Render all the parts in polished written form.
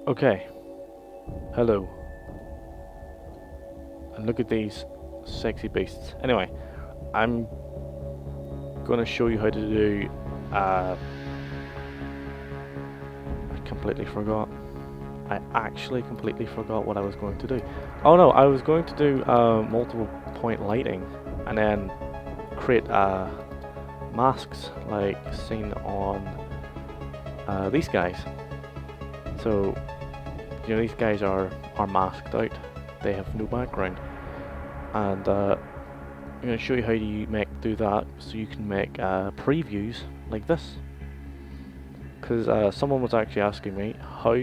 Okay, hello. And look at these sexy beasts. Anyway, I'm gonna show you how to do. I completely forgot. I actually completely forgot what I was going to do. Oh no, I was going to do multiple point lighting and then create masks like seen on these guys. So, these guys are masked out. They have no background. And I'm going to show you how you do that so you can make previews like this. Because someone was actually asking me how.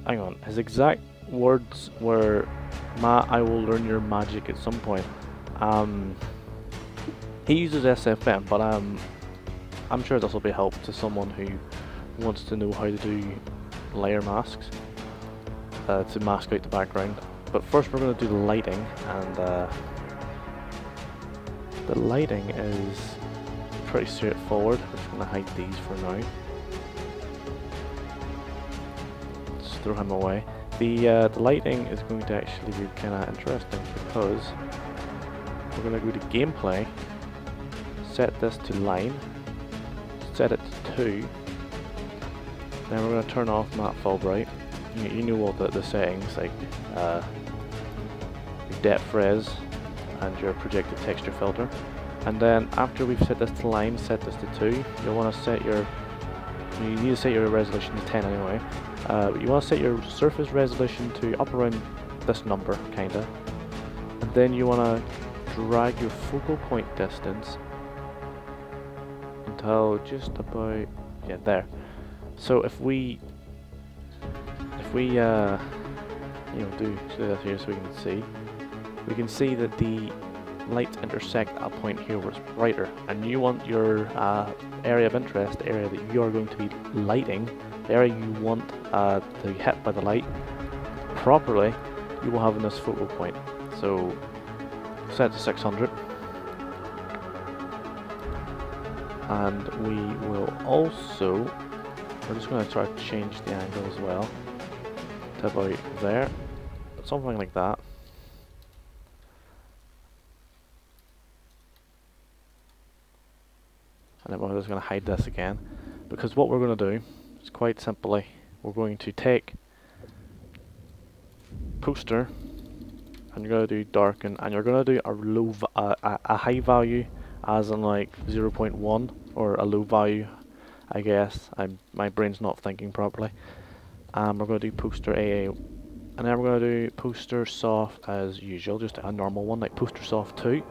Hang on, his exact words were, "Ma, I will learn your magic at some point." Um, he uses SFM, but I'm sure this will be help to someone who wants to know how to do layer masks to mask out the background. But first we're going to do the lighting, and the lighting is pretty straightforward. I'm just going to hide these for now. Just throw him away. The lighting is going to actually be kind of interesting because we're going to go to gameplay, set this to line, set it to 2, then we're going to turn off matte fill bright. You know all the settings like your depth res and your projected texture filter. And then after we've set this to line, set this to 2, you'll want to set your, you need to set your resolution to 10 anyway. You want to set your surface resolution to up around this number, kinda. And then you want to drag your focal point distance until just about, yeah, there. So if we do this here so we can see that the lights intersect a point here where it's brighter, and you want your area of interest, the area that you are going to be lighting, the area you want to be hit by the light properly, you will have in this focal point. So set to 600, and we will also, we're just going to try to change the angle as well to about there, something like that. And then we're just going to hide this again, because what we're going to do is quite simply, we're going to take poster, and you're going to do darken, and you're going to do a high value, as in like 0.1, or a low value, I guess. My brain's not thinking properly. We're going to do poster AA, and then we're going to do poster soft as usual, just a normal one like poster soft 2.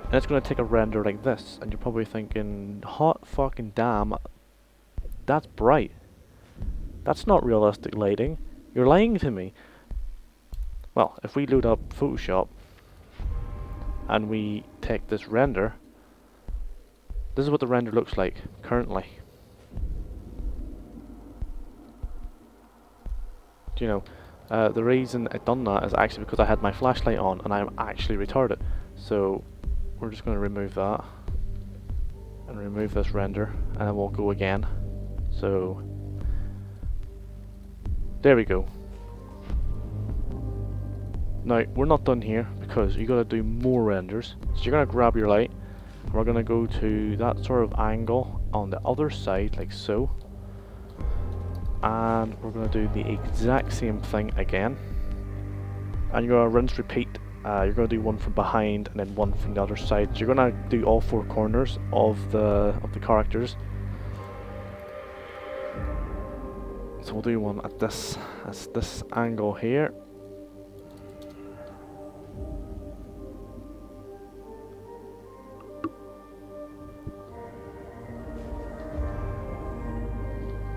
And it's going to take a render like this, and you're probably thinking, hot fucking damn, that's bright. That's not realistic lighting. You're lying to me. Well, if we load up Photoshop and we take this render, this is what the render looks like currently. Do you know, the reason I done that is actually because I had my flashlight on and I'm actually retarded. So we're just going to remove that and remove this render, and then we'll go again. So there we go. Now we're not done here, because you got to do more renders. So you're going to grab your light, and we're going to go to that sort of angle on the other side like so, and we're going to do the exact same thing again, and you're going to rinse repeat. You're going to do one from behind and then one from the other side. So you're going to do all 4 corners of the characters. So we'll do one at this angle here.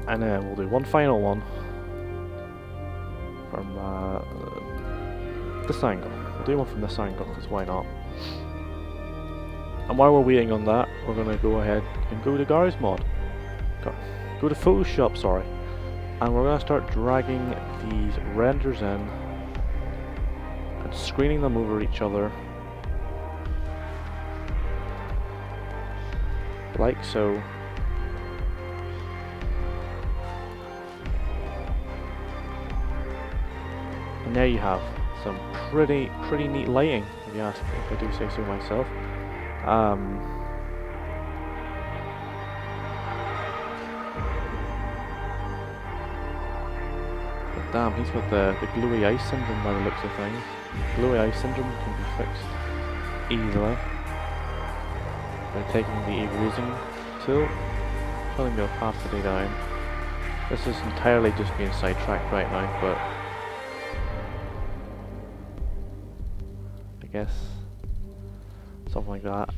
And then we'll do one final one from this angle. We'll do one from this angle, because why not? And while we're waiting on that, we're going to go ahead and go to GarageMod. Go to Photoshop, sorry. And we're going to start dragging these renders in and screening them over each other. Like so. And there you have some pretty neat lighting, if you ask, if I do say so myself. But damn, he's got the glowy eye syndrome by the looks of things. Glowy eye syndrome can be fixed easily by taking the erasing tool, pulling the opacity down. This is entirely just being sidetracked right now, but I guess something like that.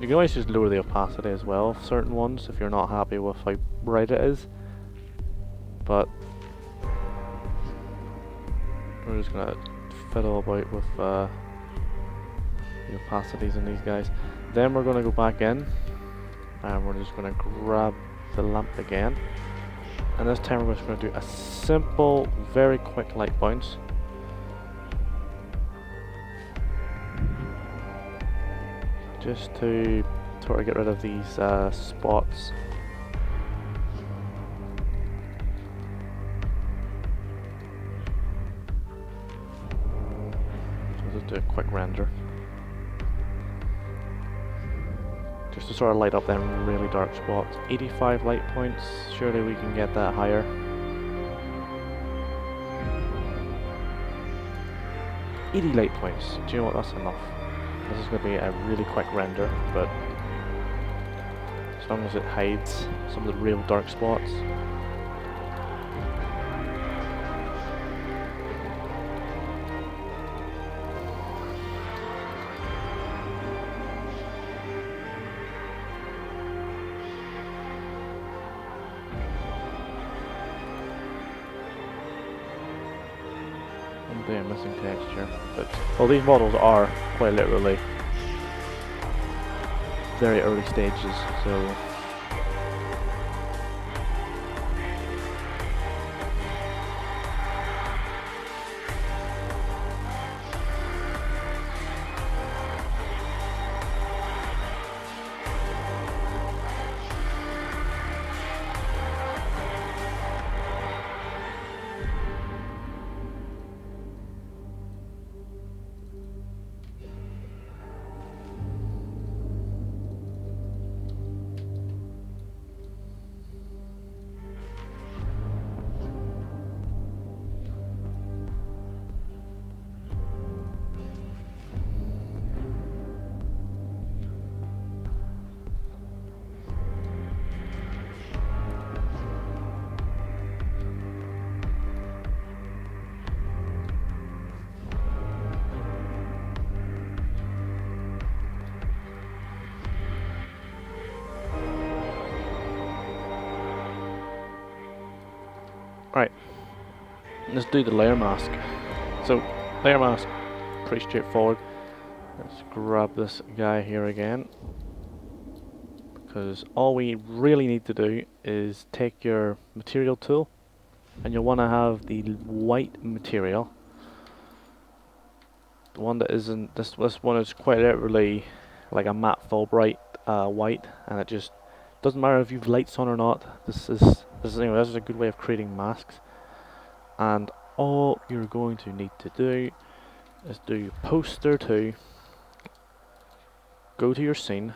You can always just lower the opacity as well of certain ones if you're not happy with how bright it is. But we're just gonna fiddle about with the opacities in these guys. Then we're gonna go back in and we're just gonna grab the lamp again. And this time we're just gonna do a simple, very quick light bounce. Just to sort of get rid of these spots. So just do a quick render. Just to sort of light up them really dark spots. 85 light points, surely we can get that higher. $80 light points, do you know what, that's enough. This is going to be a really quick render, but as long as it hides some of the real dark spots. I'm missing texture, but well, these models are quite literally very early stages, so right, let's do the layer mask. So, layer mask, pretty straightforward. Let's grab this guy here again, because all we really need to do is take your material tool, and you'll want to have the white material. The one that isn't, this one is quite literally like a matte full bright white, and it just doesn't matter if you've lights on or not. This is a good way of creating masks. And all you're going to need to do is do poster 2, go to your scene,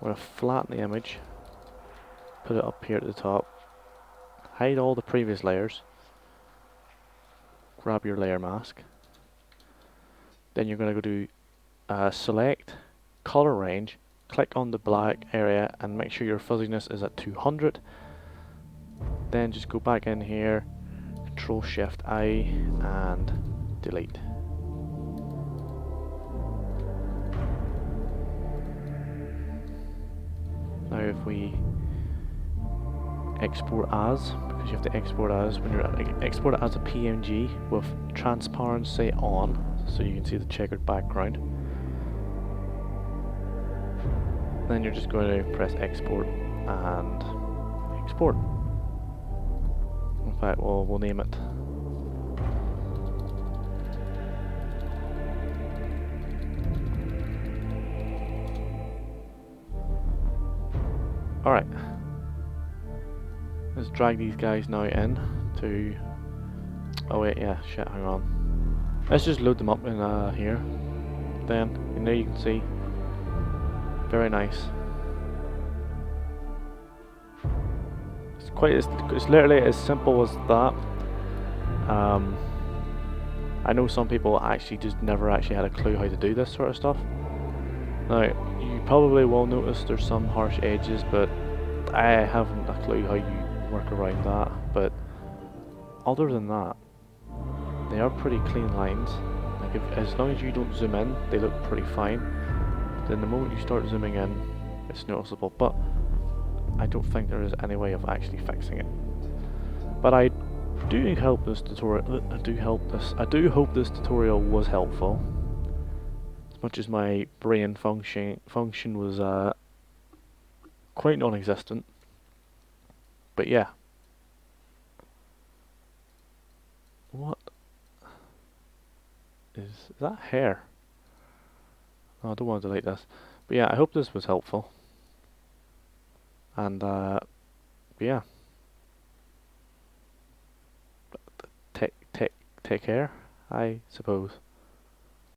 we're going to flatten the image, put it up here at the top, hide all the previous layers, grab your layer mask, then you're going to go to select, color range, click on the black area and make sure your fuzziness is at 200. Then just go back in here, Control Shift I and delete. Now if we export as, because you have to export as, when you're export it as a PNG with transparency on, so you can see the checkered background. Then you're just going to press export and export. In fact, we'll name it. Alright. Let's drag these guys now in to Oh wait, yeah, shit, hang on. Let's just load them up in here. Then, and there you can see. Very nice. It's literally as simple as that. I know some people actually just never actually had a clue how to do this sort of stuff. Now, you probably will notice there's some harsh edges, but I haven't a clue how you work around that. But other than that, they are pretty clean lines. Like as long as you don't zoom in, they look pretty fine. Then the moment you start zooming in, it's noticeable. But I don't think there is any way of actually fixing it. But I do hope this tutorial. I do hope this tutorial was helpful. As much as my brain function was quite non-existent. But yeah. What is that hair? Oh, I don't want to delete this. But yeah, I hope this was helpful. And yeah. Take care, I suppose.